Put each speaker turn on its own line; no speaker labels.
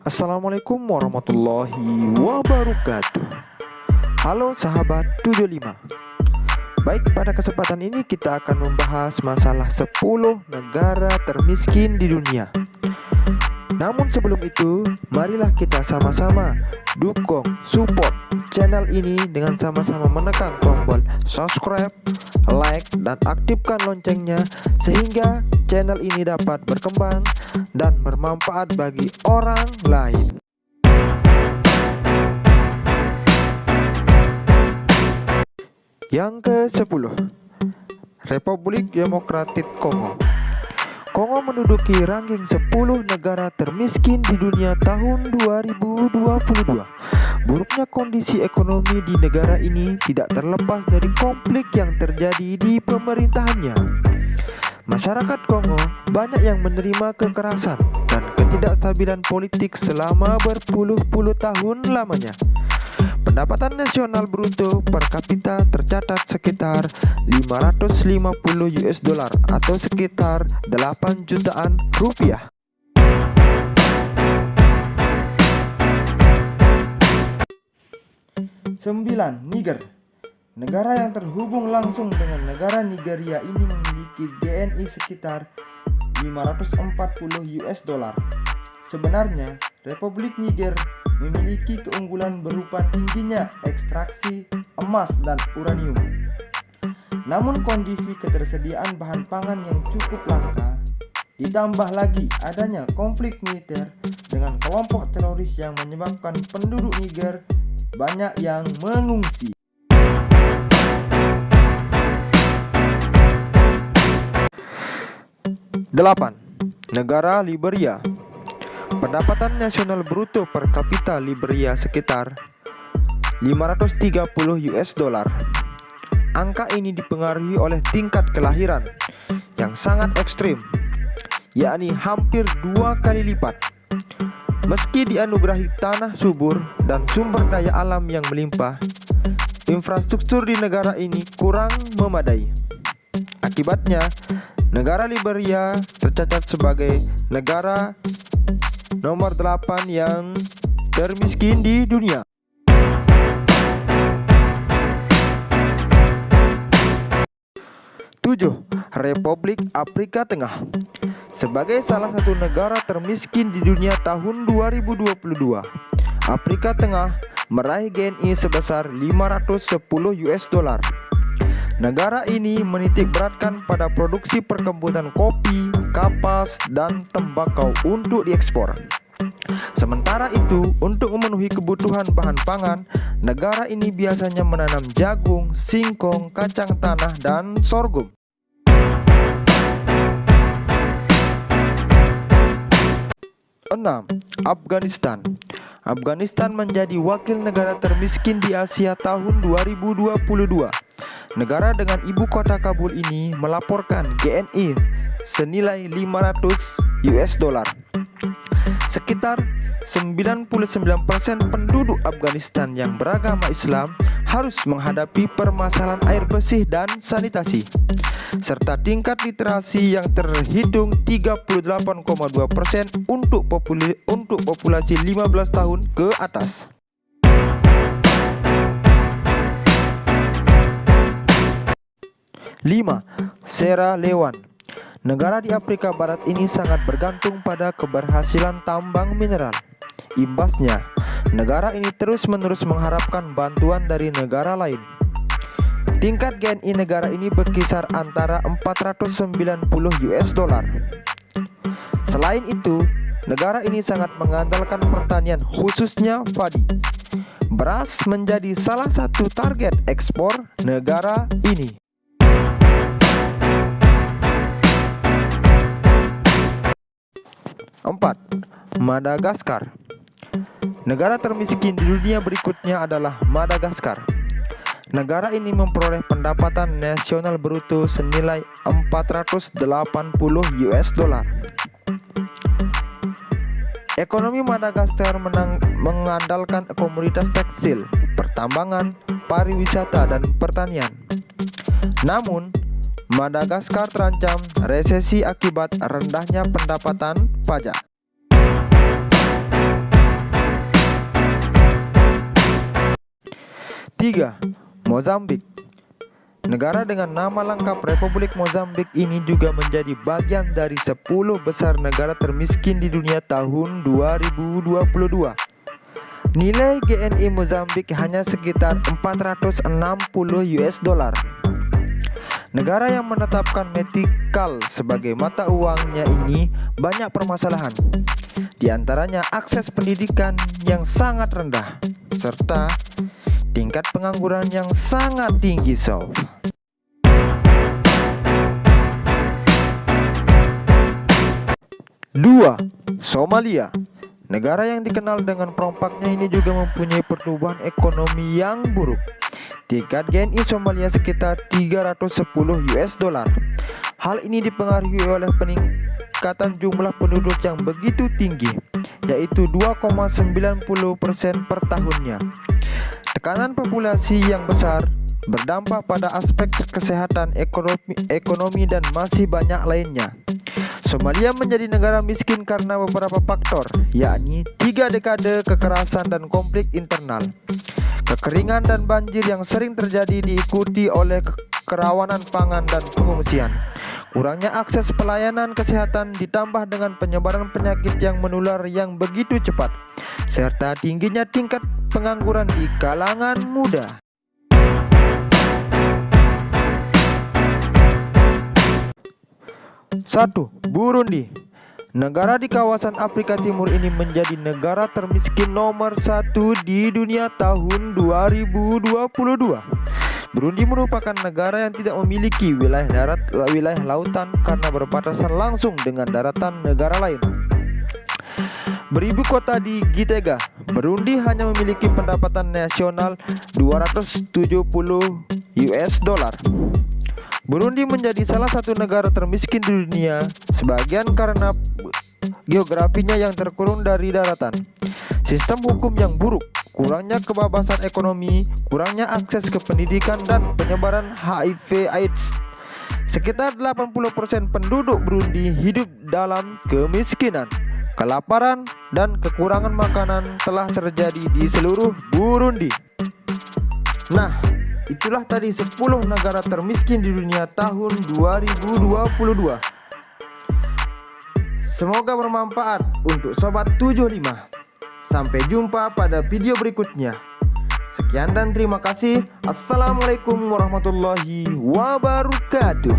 Assalamualaikum warahmatullahi wabarakatuh. Halo sahabat 75. Baik, pada kesempatan ini kita akan membahas masalah 10 negara termiskin di dunia. Namun sebelum itu, marilah kita sama-sama dukung, support channel ini dengan sama-sama menekan tombol subscribe, like, dan aktifkan loncengnya sehingga channel ini dapat berkembang dan bermanfaat bagi orang lain. Yang ke-10, Republik Demokratik Kongo. Kongo menduduki ranking 10 negara termiskin di dunia tahun 2022. Buruknya kondisi ekonomi di negara ini tidak terlepas dari konflik yang terjadi di pemerintahannya. Masyarakat Kongo banyak yang menerima kekerasan dan ketidakstabilan politik selama berpuluh-puluh tahun lamanya. Pendapatan nasional bruto per kapita tercatat sekitar 550 US dollar atau sekitar 8 jutaan rupiah. Sembilan, Niger. Negara yang terhubung langsung dengan negara Nigeria ini memiliki GNI sekitar 540 US dollar. Sebenarnya, Republik Niger memiliki keunggulan berupa tingginya ekstraksi emas dan uranium. Namun kondisi ketersediaan bahan pangan yang cukup langka, ditambah lagi adanya konflik militer dengan kelompok teroris yang menyebabkan penduduk Niger banyak yang mengungsi. Delapan, negara Liberia. Pendapatan nasional bruto per kapita Liberia sekitar 530 US dollar. Angka ini dipengaruhi oleh tingkat kelahiran yang sangat ekstrim, yakni hampir 2 kali lipat. Meski dianugerahi tanah subur dan sumber daya alam yang melimpah, infrastruktur di negara ini kurang memadai. Akibatnya, negara Liberia tercatat sebagai negara nomor 8 yang termiskin di dunia. Tujuh, Republik Afrika Tengah. Sebagai salah satu negara termiskin di dunia tahun 2022, Afrika Tengah meraih GNI sebesar 510 US dollar. Negara ini menitik beratkan pada produksi perkebunan kopi, kapas, dan tembakau untuk diekspor. Sementara itu, untuk memenuhi kebutuhan bahan pangan, negara ini biasanya menanam jagung, singkong, kacang tanah, dan sorghum. 6. Afghanistan. Afghanistan menjadi wakil negara termiskin di Asia tahun 2022. Negara dengan ibu kota Kabul ini melaporkan GNI senilai 500 US dollar. Sekitar 99% penduduk Afghanistan yang beragama Islam harus menghadapi permasalahan air bersih dan sanitasi, serta tingkat literasi yang terhitung 38,2% untuk populasi 15 tahun ke atas. Lima, Sierra Leone. Negara di Afrika Barat ini sangat bergantung pada keberhasilan tambang mineral. Imbasnya, negara ini terus-menerus mengharapkan bantuan dari negara lain. Tingkat GNI negara ini berkisar antara 490 US dollar. Selain itu, negara ini sangat mengandalkan pertanian, khususnya padi. Beras menjadi salah satu target ekspor negara ini. 4. Madagaskar. Negara termiskin di dunia berikutnya adalah Madagaskar. Negara ini memperoleh pendapatan nasional bruto senilai 480 US dollar. Ekonomi Madagaskar mengandalkan komoditas tekstil, pertambangan, pariwisata, dan pertanian. Namun, Madagaskar terancam resesi akibat rendahnya pendapatan pajak. 3. Mozambik. Negara dengan nama lengkap Republik Mozambik ini juga menjadi bagian dari 10 besar negara termiskin di dunia tahun 2022. Nilai GNI Mozambik hanya sekitar 460 US dollar. Negara yang menetapkan metikal sebagai mata uangnya ini banyak permasalahan. Di antaranya akses pendidikan yang sangat rendah serta tingkat pengangguran yang sangat tinggi, sob. Dua, Somalia. Negara yang dikenal dengan perompaknya ini juga mempunyai pertumbuhan ekonomi yang buruk. Tingkat GNI Somalia sekitar 310 US dollar. Hal ini dipengaruhi oleh peningkatan jumlah penduduk yang begitu tinggi, yaitu 2,90% per tahunnya. Tekanan populasi yang besar berdampak pada aspek kesehatan, ekonomi dan masih banyak lainnya. Somalia menjadi negara miskin karena beberapa faktor, yakni 3 dekade kekerasan dan konflik internal, kekeringan dan banjir yang sering terjadi diikuti oleh kerawanan pangan dan pengungsian, kurangnya akses pelayanan kesehatan ditambah dengan penyebaran penyakit yang menular yang begitu cepat, serta tingginya tingkat pengangguran di kalangan muda. 1. Burundi. Negara di kawasan Afrika Timur ini menjadi negara termiskin nomor 1 di dunia tahun 2022. Burundi merupakan negara yang tidak memiliki wilayah lautan karena berbatasan langsung dengan daratan negara lain. Beribu kota di Gitega, Burundi hanya memiliki pendapatan nasional 270 US dollar. Burundi menjadi salah satu negara termiskin di dunia, sebagian karena geografinya yang terkurung dari daratan, sistem hukum yang buruk, kurangnya kebebasan ekonomi, kurangnya akses ke pendidikan dan penyebaran HIV/AIDS. Sekitar 80% penduduk Burundi hidup dalam kemiskinan, kelaparan, dan kekurangan makanan telah terjadi di seluruh Burundi. Nah, itulah tadi 10 negara termiskin di dunia tahun 2022. Semoga bermanfaat untuk Sobat 75. Sampai jumpa pada video berikutnya. Sekian dan terima kasih. Assalamualaikum warahmatullahi wabarakatuh.